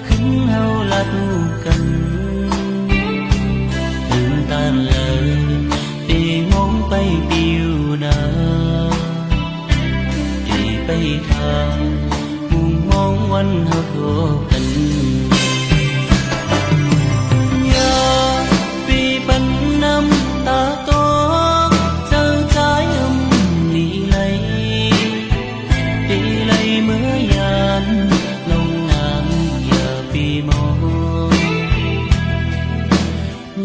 ขึ้นเฮาละดูกันถึงตาเลยตีมองไปปิวนาตีไปทางมุมมองวันเฮาโทกันตาโตเจ้าใจลีไหลตีไหลเมื่อยานลงน้ำอย่าปีมอง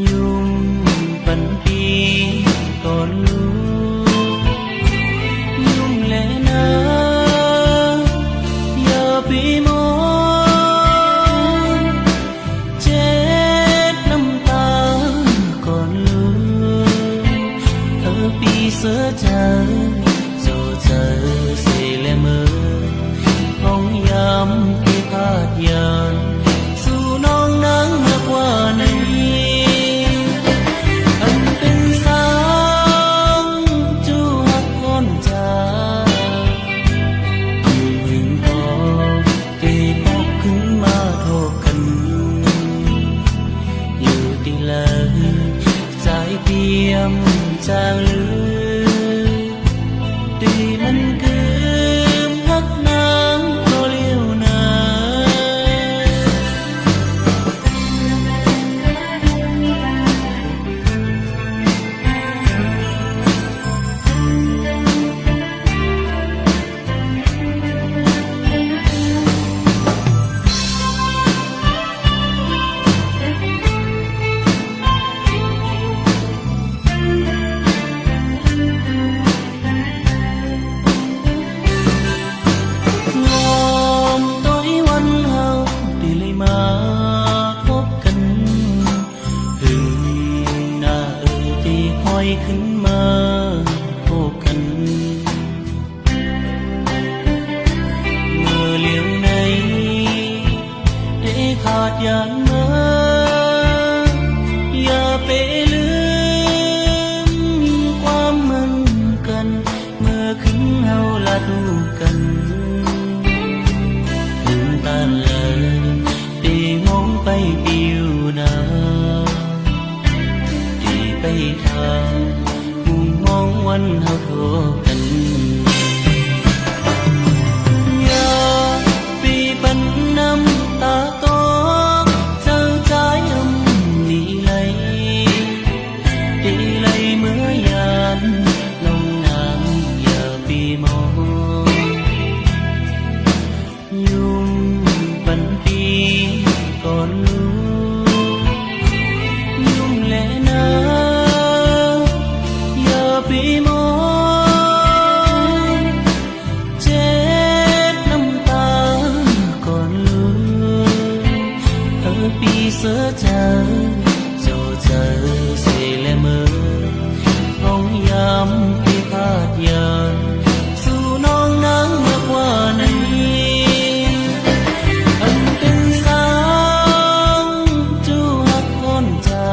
ยุ่งปันปีก่อนรู้ยุ่งแลนะอย่าปีมองเจ็ดน้ำตาก่อนรู้ปีเสือเจอโจเจอเสียและมือห้องยำที่พาดยานสู่น้องนางมากกว่านี้อันเป็นสางจูหักก้อนจาหึงพอที่พบขึ้นมาโทษกันอยู่ดีเลยใจเพียมจางลือดีมันกืมพักนางก็เลี้ยวนาขึ้นมาพบกันเมื่อเลี้ยวในได้ขาดอย่างมาอย่าไปลืมความเหมือนกันเมื่อขึ้นเฮาละดูกันถึงตาเลยได้มองไปปิวนาไปทางมุมมองวันเฮาโทกันอย่าปีปันน้ำตาโตเจ้าใจลีไหลตีไหลเมื่อยานลงน้ำอย่าปีมองยุ่งปันปีก่อนรู้ยุ่งแลนะปีมองเจ็ดน้ำตาก่อนรู้ปีเสือเจอโจเจอเสียและมือห้องยำที่พาดยานสู่น้องนางมากกว่านี้อันเป็นสางจูหักก้อนจา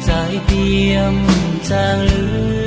ใจเพียมจางลือ